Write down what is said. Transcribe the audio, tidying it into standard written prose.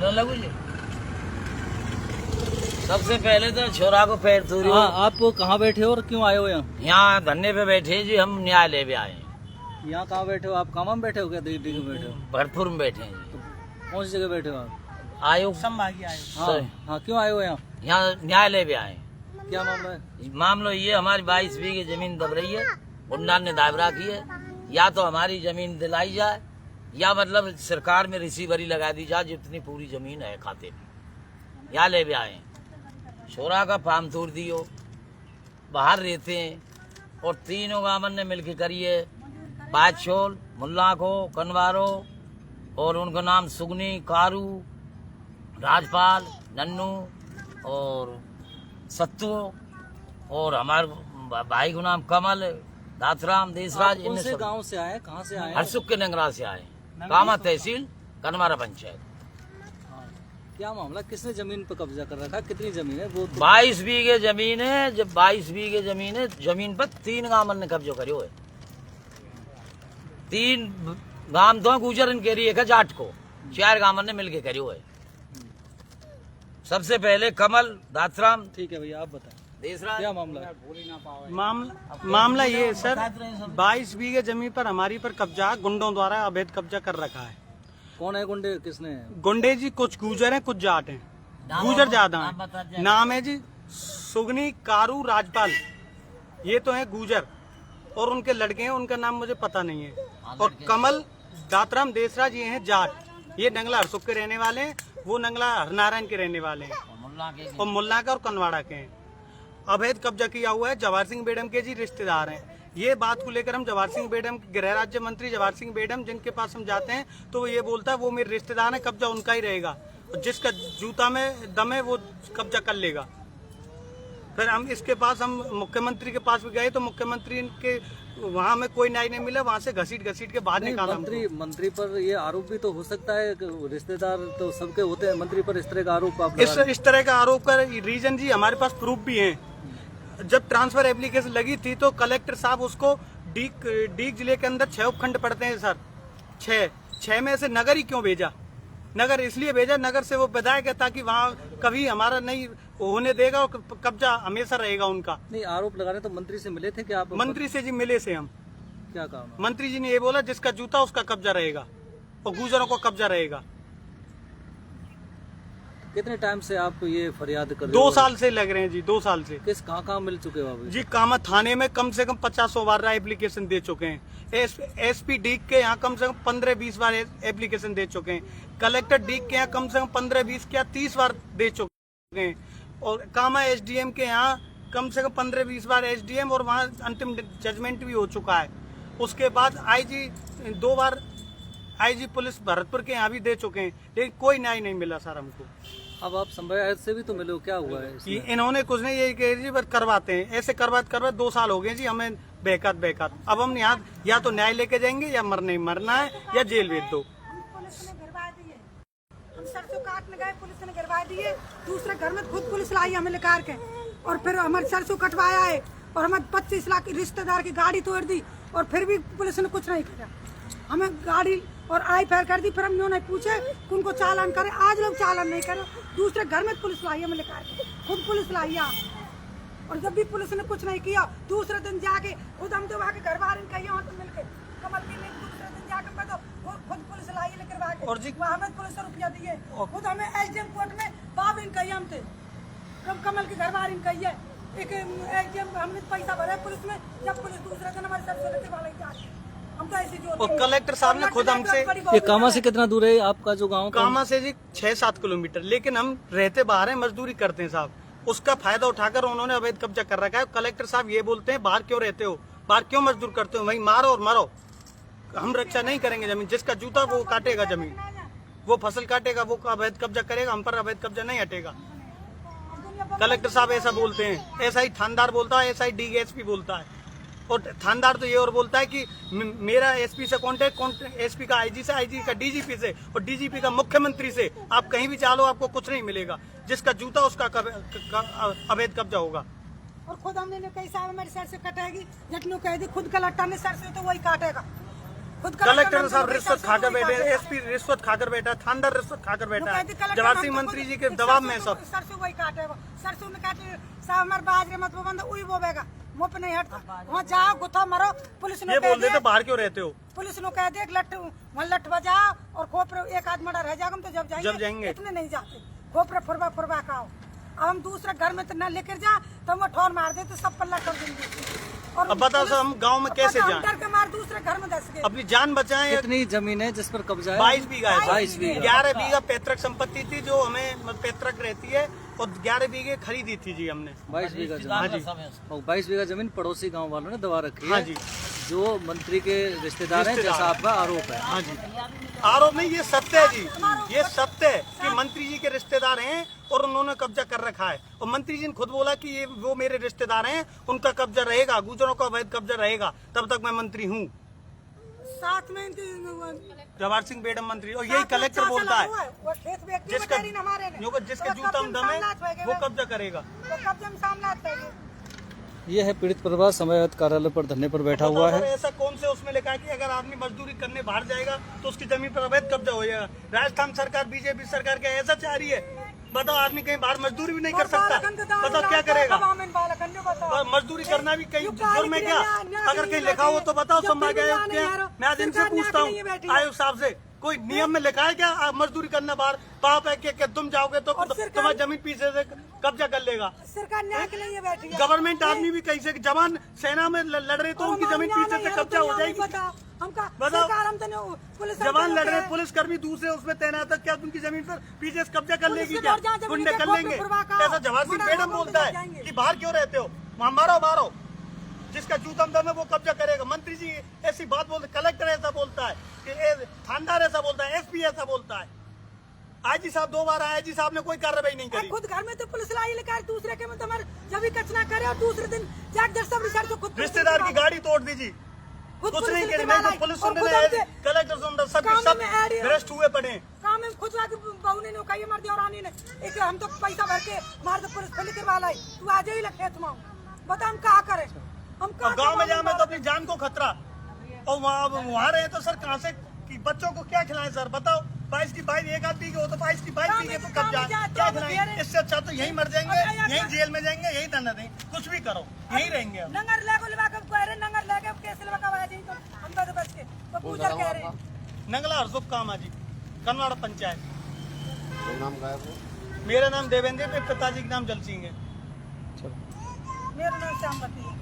बोलने लगू जी। सबसे पहले तो छोरा को पैर तोड़ी। आप कहाँ बैठे हो और क्यों आए हो यहाँ? यहाँ धरने पे बैठे जी, हम न्यायालय पे आए हैं। यहाँ कहाँ बैठे हो आप? कामा में बैठे हो क्या? दिल्ली में बैठे हो? भरतपुर में बैठे हैं जी। तो कौन सी जगह बैठे हो आप? आयोग संभागीय आयोग। हाँ हाँ, क्यों आए हो यहाँ? यहाँ न्यायालय पे आए। क्या मामला है? मामला ये, हमारी 22 बीघे जमीन दब रही है, गुंडा ने दायरा की है। या तो हमारी जमीन दिलाई जाए या मतलब सरकार में रिसीवरी लगा दी जाए, जितनी पूरी जमीन है खाते में। न्यायालय पे आए। छोरा का फार्म तोड़ दियो, बाहर रहते हैं और तीनों गामन ने मिलके करी है। बादशोल, मुल्ला को, कनवारो और उनका नाम सुगनी, कारू, राजपाल, नन्नू और सत्तू और हमारे भाई का नाम कमल, दातराम, देशराज। कौन से गाँव से आए? कहाँ से आए? हरसुख के नंगरा से आए। कामा तहसील, कनवारा पंचायत। क्या मामला? किसने जमीन पर कब्जा कर रखा? कितनी जमीन है वो? 22 बीघे जमीन है। जब 22 बीघे जमीन है, जमीन पर 3 गामन ने कब्जो करियो है। 3 गाम तो गुजर इनके एक जाट को, 4 गामन ने मिलके करियो है। सबसे पहले कमल, दातराम। ठीक है भैया, आप बताएं देशराज। क्या मामला है? मामला ये है सर, 22 बीघे जमीन पर हमारी पर कब्जा गुंडों द्वारा अवैध कब्जा कर रखा है। कौन है गुंडे? किसने? गुंडे जी कुछ गुजर हैं, कुछ जाट हैं। गुजर ज्यादा हैं। नाम है जी सुगनी, कारू, राजपाल। ये तो है गुजर और उनके लड़के हैं, उनका नाम मुझे पता नहीं है। और कमल, दातराम, देशराज ये हैं जाट। ये नंगला हरसुख के रहने वाले हैं, वो नंगला हरनारायण के रहने वाले हैं और मुल्ला का और कनवाड़ा के हैं। अवैध कब्जा किया हुआ है। जवाहर सिंह बेडम के जी रिश्तेदार हैं। ये बात को लेकर हम जवाहर सिंह बेडम, गृह राज्य मंत्री जवाहर सिंह बेडम, जिनके पास हम जाते हैं तो वो ये बोलता है वो मेरे रिश्तेदार है, कब्जा उनका ही रहेगा और जिसका जूता में दम है वो कब्जा कर लेगा। फिर हम इसके पास, हम मुख्यमंत्री के पास भी गए तो मुख्यमंत्री के वहाँ में कोई न्याय नहीं मिला। वहाँ से घसीट के बाहर निकाला। मंत्री पर ये आरोप भी तो हो सकता है कि रिश्तेदार तो सबके होते हैं, मंत्री पर इस तरह का आरोप आप लगा रहे हैं। इस तरह का आरोप का रीजन जी हमारे पास प्रूफ भी है। जब ट्रांसफर एप्लीकेशन लगी थी तो कलेक्टर साहब उसको डीग जिले के अंदर 6 उपखंड पड़ते हैं सर, 6 में से नगर ही क्यों भेजा? नगर इसलिए भेजा, नगर से वो विधायक है ताकि वहाँ कभी हमारा नहीं होने देगा और कब्जा हमेशा रहेगा उनका। नहीं, आरोप लगा रहे तो मंत्री से मिले थे क्या आप? मंत्री से जी मिले से हम। क्या कहा मंत्री जी ने ये बोला जिसका जूता उसका कब्जा रहेगा और गुजरों को कब्जा रहेगा। कितने टाइम से आप ये फरियाद कर रहे 2 हो? साल से लग रहे हैं जी, 2 साल से। किस कहाँ मिल चुके हो आप? जी कामा थाने में कम से कम 50 बार एप्लीकेशन दे चुके हैं। एसपी डीग के यहाँ कम से कम 15-20 बार एप्लीकेशन दे चुके हैं। कलेक्टर डीग के यहाँ कम से कम 15-20 क्या 30 बार दे चुके हैं। और कामा एसडीएम के यहाँ कम से कम 15-20 बार एसडीएम और वहाँ अंतिम जजमेंट भी हो चुका है। उसके बाद आईजी 2 बार आईजी पुलिस भरतपुर के यहाँ भी दे चुके हैं, लेकिन कोई न्याय नहीं मिला सर हमको। अब आप संभव से भी तो मिले हो, क्या हुआ है इसमें? इन्होंने कुछ नहीं, यही कह जी बस करवाते हैं, ऐसे करवाते 2 साल हो गए जी हमें बेकार। अब हम यहाँ या तो न्याय लेके जाएंगे या मरना है या जेल भेज दो। पुलिस ने गिरवा दिए, हम सरसों काटने गए, पुलिस ने गिरवा दिए। दूसरे घर में खुद पुलिस लाई हमें लेकर के और फिर हमारे सरसों कटवाया है और हमें 25 लाख की रिश्तेदार की गाड़ी तोड़ दी और फिर भी पुलिस ने कुछ नहीं किया। हमें गाड़ी और आई फायर कर दी। फिर हम उन्होंने पूछे कि उनको चालान करे, आज लोग चालान नहीं करे। दूसरे घर में पुलिस लाई हमें लेकर के, खुद पुलिस लाई और जब भी पुलिस ने कुछ नहीं किया, दूसरे दिन जाके खुद हम तो वहाँ के घर बाहर तो मिलके कमल की दूसरे दिन जाके मैं तो खुद पुलिस लाई लेकर के और जी हमें पुलिस रुपया दिए। खुद हमें एसडीएम कोर्ट में बाब इनका हम थे, कमल के घर बाहर इनका एक एसडीएम हमने पैसा भरा पुलिस में। जब पुलिस दूसरे दिन हमारे सर लेके वाले जाके हम तो ऐसे जो और कलेक्टर साहब ने खुद हमसे, ये कामा से कितना दूर है आपका जो गाँव? कामा से जी 6-7 किलोमीटर, लेकिन हम रहते बाहर हैं, मजदूरी करते हैं साहब। उसका फायदा उठाकर उन्होंने अवैध कब्जा कर रखा है। कलेक्टर साहब ये बोलते हैं बाहर क्यों रहते हो, बाहर क्यों मजदूर करते हो, वहीं मारो और मरो, हम रक्षा नहीं करेंगे जमीन। जिसका जूता वो काटेगा जमीन, वो फसल काटेगा, वो अवैध कब्जा करेगा, हम पर अवैध कब्जा नहीं हटेगा। कलेक्टर साहब ऐसा बोलते हैं, ऐसा ही थानेदार बोलता है, ऐसा ही डीएसपी बोलता है। और थानेदार तो ये और बोलता है कि मेरा एसपी से कॉन्टेक्ट, एसपी का आईजी से, आईजी का डीजीपी से और डीजीपी का मुख्यमंत्री से। आप कहीं भी चालो आपको कुछ नहीं मिलेगा, जिसका जूता उसका अवैध कब्जा होगा। और खुद हमने कई साल हमारे सर से कटेगी, जटनू कह दी खुद कलेक्टर ने सर से तो वही काटेगा। खुद कलेक्टर साहब रिश्वत खाकर बैठे, एसपी रिश्वत खाकर बैठा, थानेदार रिश्वत खाकर बैठा है, जवाहर सिंह मंत्री जी के दबाव में सब। सरसों वही काटे, सरसों में काटे साहब हमारे बाजरे मत वो बंद वही बोवेगा, मुँह पे नहीं हटता। वहाँ जाओ गुत्था मारो, पुलिस ने ये बोल देते बाहर क्यों रहते हो, पुलिस ने कह दे लट वहाँ लट बजा और खोपरे एक आध मर्डर रह जाएगा, हम तो जब जाएंगे इतने नहीं जाते, खोपरे फुरबा खाओ। अब हम दूसरे घर में तो न लेकर जा तो हम ठोर मार दे तो सब पल्ला कर देंगे। और अब बताओ सर हम गांव में कैसे जाएं? डर के मार दूसरे घर में दस गए। अपनी जान बचाएं। कितनी जमीन है जिस पर कब्जा है? 22 बीघा है। 22 बीघा। 11 बीघा पैतृक संपत्ति थी जो हमें पैतृक रहती है और 11 बीघे खरीदी थी जी हमने। 22 बीघा हाँ जी। जमीन, और 22 बीघा जमीन पड़ोसी गांव वालों ने दबा रखी है। हाँ जी। जो मंत्री के रिश्तेदार हैं, जैसा आपका आरोप है। हाँ जी, आरोप नहीं, ये सत्य है जी, ये सत्य है कि मंत्री जी के रिश्तेदार हैं और उन्होंने कब्जा कर रखा है। और मंत्री जी ने खुद बोला कि ये वो मेरे रिश्तेदार हैं, उनका कब्जा रहेगा, गुजरों का अवैध कब्जा रहेगा, तब तक मैं मंत्री हूँ। साथ में जवाहर सिंह बेडम मंत्री, और यही कलेक्टर बोलता है वो खेत में जिसका जूता में दम है वो कब्जा करेगा। ये है पीड़ित परिवार समयावत कार्यालय पर धरने पर बैठा हुआ है। ऐसा कौन से उसमें लिखा है कि अगर आदमी मजदूरी करने बाहर जाएगा तो उसकी जमीन पर अवैध कब्जा हो जाएगा? राजस्थान सरकार, बीजेपी सरकार क्या ऐसा चाह रही है? बताओ, आदमी कहीं बाहर मजदूरी भी नहीं कर सकता, बताओ क्या करेगा? मजदूरी करना भी कहीं जुर्म है क्या? अगर कहीं लिखा हो तो बताओ। संभाग आयुक्त क्या, मैं आज इनसे पूछता हूँ आयुक्त साहब से, कोई नियम में लिखा है क्या मजदूरी करना बाहर? पाप है कि तुम जाओगे तो तुम्हारी जमीन पीछे से कब्जा कर लेगा। सरकार न्याय के लिए बैठी है। गवर्नमेंट आदमी भी कैसे जवान सेना में लड़ रहे तो उनकी जमीन पीछे से कब्जा हो जाएगी। बताओ, जवान लड़ रहे, पुलिस कर्मी दूसरे उसमें तैनात है, क्या उनकी जमीन पर पीछे से कब्जा कर लेगी? क्या गुंडे कर लेंगे? ऐसा जवाहर सिंह बेडम बोलता है कि बाहर क्यों रहते हो, वहाँ मारो, जिसका जूता दम है वो कब्जा करेगा। मंत्री जी ऐसी बात बोलते, कलेक्टर ऐसा बोलता है, कि थानेदार ऐसा बोलता है, एसपी ऐसा बोलता है। आईजी साहब 2 बार आए, आईजी साहब ने कोई कार्रवाई नहीं करी। खुद घर में तो पुलिस लाई लेकर दूसरे के में तुम्हारे जब भी कचना करे और दूसरे दिन जाकर सब रिसर्च खुद रिश्तेदार की गाड़ी तोड़ दीजिए, कुछ नहीं करी, नहीं तो पुलिस सुन रहे, कलेक्टर सुन रहे, सब भ्रष्ट हुए पड़े। काम में खुद बहू ने कही मर दिया और रानी ने एक हम तो पैसा भर के मार दो, पुलिस फिर करवा लाई, तू आ जाइए खेत में, बता हम क्या करें? हम गाँव में जाए तो अपनी जान को खतरा, और वहाँ रहे तो सर कहाँ से कि बच्चों को क्या खिलाएं सर? बताओ, 22 की 22 एक आदमी हो तो 22 की 22 पी के तो कब्जा क्या खिलाएं? इससे अच्छा तो यहीं मर जाएंगे, यहीं जेल में जाएंगे, यहीं दंड दें, कुछ भी करो, यहीं रहेंगे। नंगर लेके कैसे हम तो बच के गुजर कह रहे नंगला हरसुख कामा जी, कनवाड़ा पंचायत। नाम क्या है? मेरा नाम देवेंद्र, मेरे पिताजी का नाम जल सिंह है। मेरा नाम श्यामवती है।